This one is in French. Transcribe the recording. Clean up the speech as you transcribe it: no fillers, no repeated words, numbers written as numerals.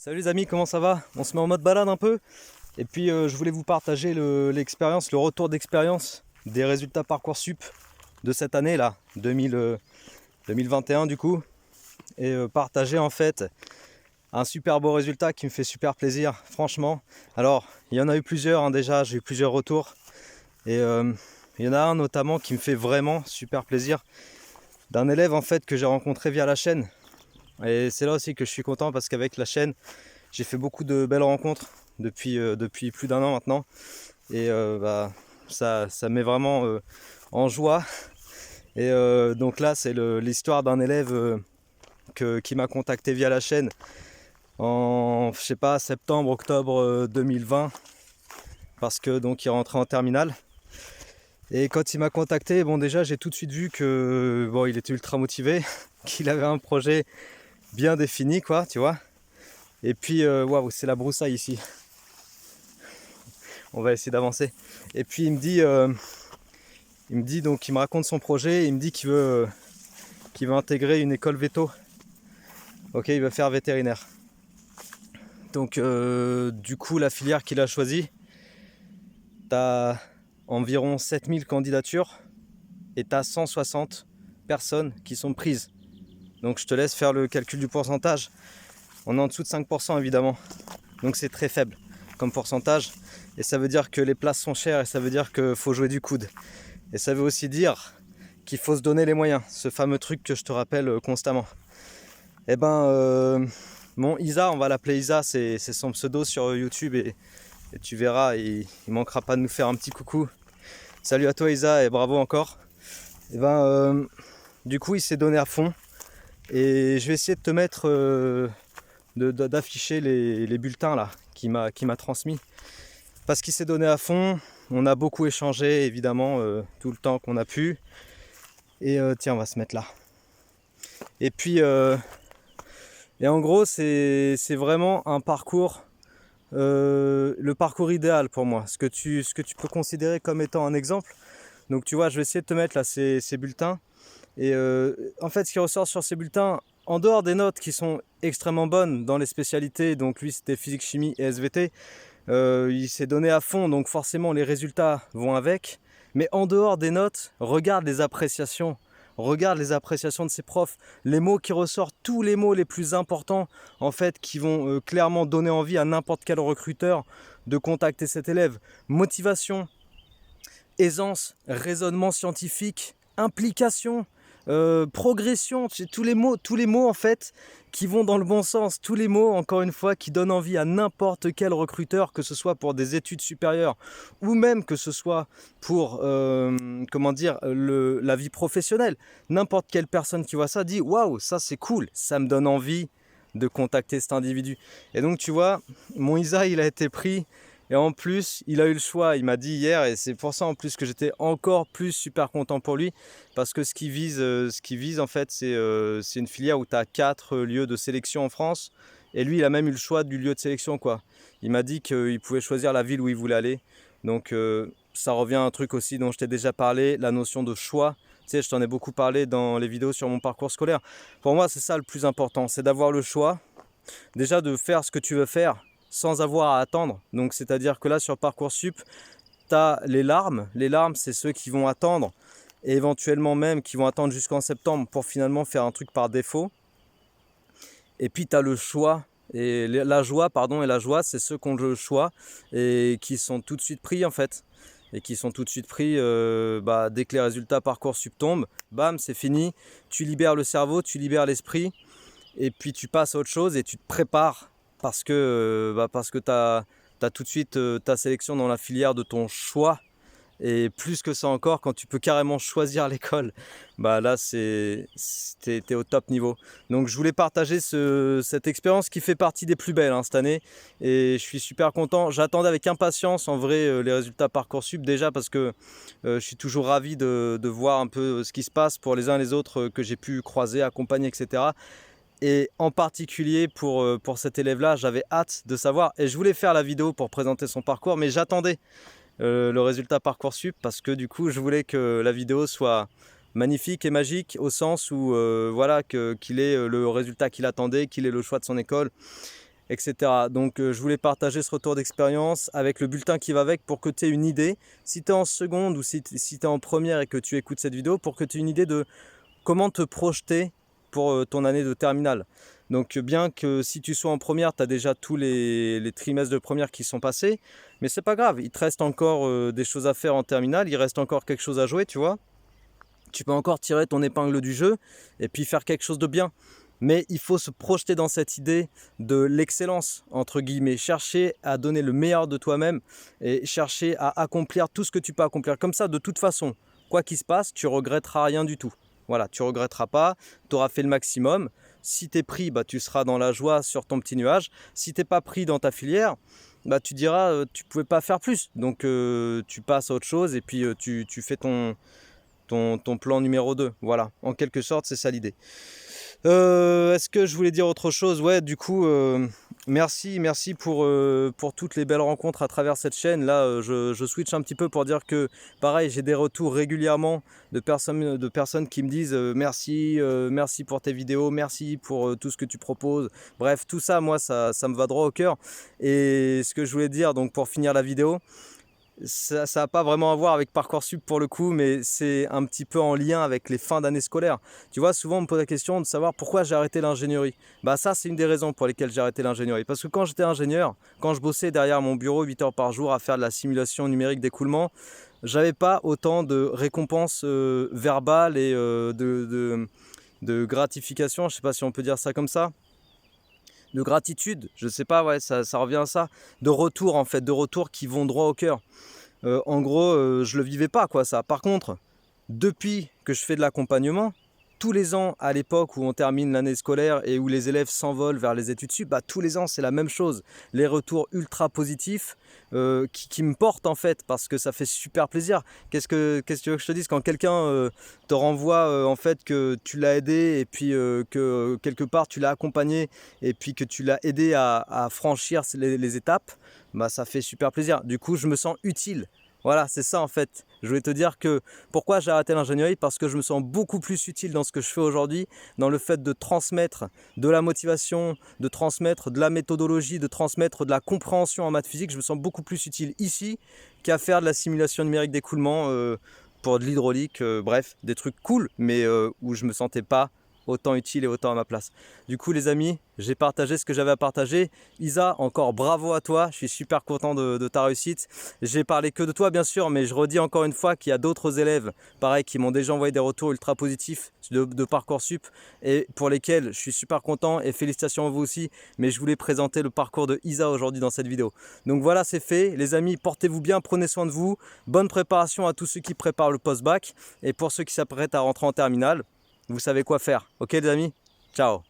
Salut les amis, comment ça va? On se met en mode balade un peu. Et puis je voulais vous partager l'expérience, le retour d'expérience des résultats Parcoursup de cette année là, 2021 du coup. Et partager en fait un super beau résultat qui me fait super plaisir, franchement. Alors, il y en a eu plusieurs déjà, j'ai eu plusieurs retours. Et il y en a un notamment qui me fait vraiment super plaisir, d'un élève en fait que j'ai rencontré via la chaîne. Et c'est là aussi que je suis content parce qu'avec la chaîne, j'ai fait beaucoup de belles rencontres depuis plus d'un an maintenant. Et ça me met vraiment en joie. Et donc là, c'est l'histoire d'un élève qui m'a contacté via la chaîne en, je sais pas, septembre, octobre 2020. Parce que donc il rentrait en terminale. Et quand il m'a contacté, bon déjà j'ai tout de suite vu que bon il était ultra motivé, qu'il avait un projet bien défini quoi, tu vois. Et puis waouh, c'est la broussaille ici. On va essayer d'avancer. Et puis donc il me raconte son projet, il me dit qu'il veut intégrer une école veto. Ok, il veut faire vétérinaire. Donc du coup la filière qu'il a choisie, t'as environ 7000 candidatures et t'as 160 personnes qui sont prises. Donc je te laisse faire le calcul du pourcentage. On est en dessous de 5% évidemment. Donc c'est très faible comme pourcentage. Et ça veut dire que les places sont chères et ça veut dire qu'il faut jouer du coude. Et ça veut aussi dire qu'il faut se donner les moyens. Ce fameux truc que je te rappelle constamment. Et mon Isa, on va l'appeler Isa, c'est son pseudo sur YouTube et tu verras, il manquera pas de nous faire un petit coucou. Salut à toi Isa et bravo encore. Et du coup il s'est donné à fond. Et je vais essayer de te mettre, d'afficher les bulletins là qu'il m'a transmis. Parce qu'il s'est donné à fond, on a beaucoup échangé évidemment tout le temps qu'on a pu. Et tiens, on va se mettre là. Et puis, et en gros, c'est vraiment un parcours, le parcours idéal pour moi. Ce que tu peux considérer comme étant un exemple. Donc tu vois, je vais essayer de te mettre là ces bulletins. Et en fait, ce qui ressort sur ces bulletins, en dehors des notes qui sont extrêmement bonnes dans les spécialités, donc lui c'était physique, chimie et SVT, il s'est donné à fond, donc forcément les résultats vont avec. Mais en dehors des notes, regarde les appréciations. Regarde les appréciations de ses profs, les mots qui ressortent, tous les mots les plus importants en fait qui vont clairement donner envie à n'importe quel recruteur de contacter cet élève. Motivation, aisance, raisonnement scientifique, implication, progression, tous les mots en fait qui vont dans le bon sens, tous les mots encore une fois qui donnent envie à n'importe quel recruteur, que ce soit pour des études supérieures ou même que ce soit pour comment dire la vie professionnelle. N'importe quelle personne qui voit ça dit waouh, ça c'est cool, ça me donne envie de contacter cet individu. Et donc tu vois, mon Isa il a été pris. Et en plus, il a eu le choix, il m'a dit hier, et c'est pour ça en plus que j'étais encore plus super content pour lui, parce que ce qu'il vise en fait, c'est une filière où tu as 4 lieux de sélection en France, et lui, il a même eu le choix du lieu de sélection, quoi. Il m'a dit qu'il pouvait choisir la ville où il voulait aller, donc ça revient à un truc aussi dont je t'ai déjà parlé, la notion de choix. Tu sais, je t'en ai beaucoup parlé dans les vidéos sur mon parcours scolaire. Pour moi, c'est ça le plus important, c'est d'avoir le choix, déjà de faire ce que tu veux faire, sans avoir à attendre. Donc c'est-à-dire que là sur Parcoursup, tu as les larmes. Les larmes, c'est ceux qui vont attendre et éventuellement même qui vont attendre jusqu'en septembre pour finalement faire un truc par défaut. Et puis tu as le choix et la joie, pardon, et la joie, c'est ceux qui ont le choix et qui sont tout de suite pris en fait. Et qui sont tout de suite pris dès que les résultats Parcoursup tombent, bam, c'est fini. Tu libères le cerveau, tu libères l'esprit et puis tu passes à autre chose et tu te prépares parce que tu as tout de suite ta sélection dans la filière de ton choix. Et plus que ça encore, quand tu peux carrément choisir l'école, bah là t'es au top niveau. Donc je voulais partager cette expérience qui fait partie des plus belles cette année. Et je suis super content. J'attendais avec impatience en vrai les résultats Parcoursup déjà parce que je suis toujours ravi de voir un peu ce qui se passe pour les uns et les autres que j'ai pu croiser, accompagner, etc. Et en particulier pour cet élève-là, j'avais hâte de savoir. Et je voulais faire la vidéo pour présenter son parcours, mais j'attendais le résultat Parcoursup parce que du coup, je voulais que la vidéo soit magnifique et magique au sens où qu'il ait le résultat qu'il attendait, qu'il ait le choix de son école. etc. Donc je voulais partager ce retour d'expérience avec le bulletin qui va avec pour que tu aies une idée. Si tu es en seconde ou si tu es en première et que tu écoutes cette vidéo, pour que tu aies une idée de comment te projeter pour ton année de terminale. Donc bien que si tu sois en première, tu as déjà tous les trimestres de première qui sont passés, mais c'est pas grave, il te reste encore des choses à faire en terminale, il reste encore quelque chose à jouer, tu vois. Tu peux encore tirer ton épingle du jeu et puis faire quelque chose de bien. Mais il faut se projeter dans cette idée de l'excellence, entre guillemets, chercher à donner le meilleur de toi-même et chercher à accomplir tout ce que tu peux accomplir. Comme ça, de toute façon, quoi qu'il se passe, tu regretteras rien du tout. Voilà, tu regretteras pas, tu auras fait le maximum. Si tu es pris, bah, tu seras dans la joie sur ton petit nuage. Si tu n'es pas pris dans ta filière, bah, tu diras tu ne pouvais pas faire plus. Donc tu passes à autre chose et puis tu fais ton plan numéro 2. Voilà, en quelque sorte, c'est ça l'idée. Est-ce que je voulais dire autre chose? Ouais, du coup, merci pour toutes les belles rencontres à travers cette chaîne. Là, je switch un petit peu pour dire que, pareil, j'ai des retours régulièrement de personnes qui me disent merci pour tes vidéos, merci pour tout ce que tu proposes. Bref, tout ça, moi, ça me va droit au cœur. Et ce que je voulais dire, donc pour finir la vidéo, ça n'a pas vraiment à voir avec Parcoursup pour le coup, mais c'est un petit peu en lien avec les fins d'année scolaire. Tu vois, souvent on me pose la question de savoir pourquoi j'ai arrêté l'ingénierie. Bah ça, c'est une des raisons pour lesquelles j'ai arrêté l'ingénierie. Parce que quand j'étais ingénieur, quand je bossais derrière mon bureau 8 heures par jour à faire de la simulation numérique d'écoulement, j'avais pas autant de récompenses verbales et de gratification, je sais pas si on peut dire ça comme ça, de gratitude, je sais pas, ouais, ça revient à ça, de retour en fait, de retour qui vont droit au cœur. En gros, je le vivais pas quoi ça. Par contre, depuis que je fais de l'accompagnement, tous les ans à l'époque où on termine l'année scolaire et où les élèves s'envolent vers les études sup, bah, tous les ans c'est la même chose. Les retours ultra positifs qui me portent en fait parce que ça fait super plaisir. Qu'est-ce que tu veux que je te dise quand quelqu'un te renvoie en fait que tu l'as aidé et puis que quelque part tu l'as accompagné et puis que tu l'as aidé à franchir les étapes, bah, ça fait super plaisir. Du coup je me sens utile. Voilà, c'est ça en fait. Je voulais te dire que pourquoi j'ai arrêté l'ingénierie, parce que je me sens beaucoup plus utile dans ce que je fais aujourd'hui, dans le fait de transmettre de la motivation, de transmettre de la méthodologie, de transmettre de la compréhension en maths physique. Je me sens beaucoup plus utile ici qu'à faire de la simulation numérique d'écoulement pour de l'hydraulique. Bref, des trucs cool, mais où je me sentais pas autant utile et autant à ma place. Du coup les amis, j'ai partagé ce que j'avais à partager. Isa, encore bravo à toi, je suis super content de ta réussite. J'ai parlé que de toi bien sûr, mais je redis encore une fois qu'il y a d'autres élèves, pareil, qui m'ont déjà envoyé des retours ultra positifs de Parcoursup et pour lesquels je suis super content et félicitations à vous aussi. Mais je voulais présenter le parcours de Isa aujourd'hui dans cette vidéo. Donc voilà, c'est fait. Les amis, portez-vous bien, prenez soin de vous. Bonne préparation à tous ceux qui préparent le post-bac et pour ceux qui s'apprêtent à rentrer en terminale. Vous savez quoi faire. Ok les amis? Ciao.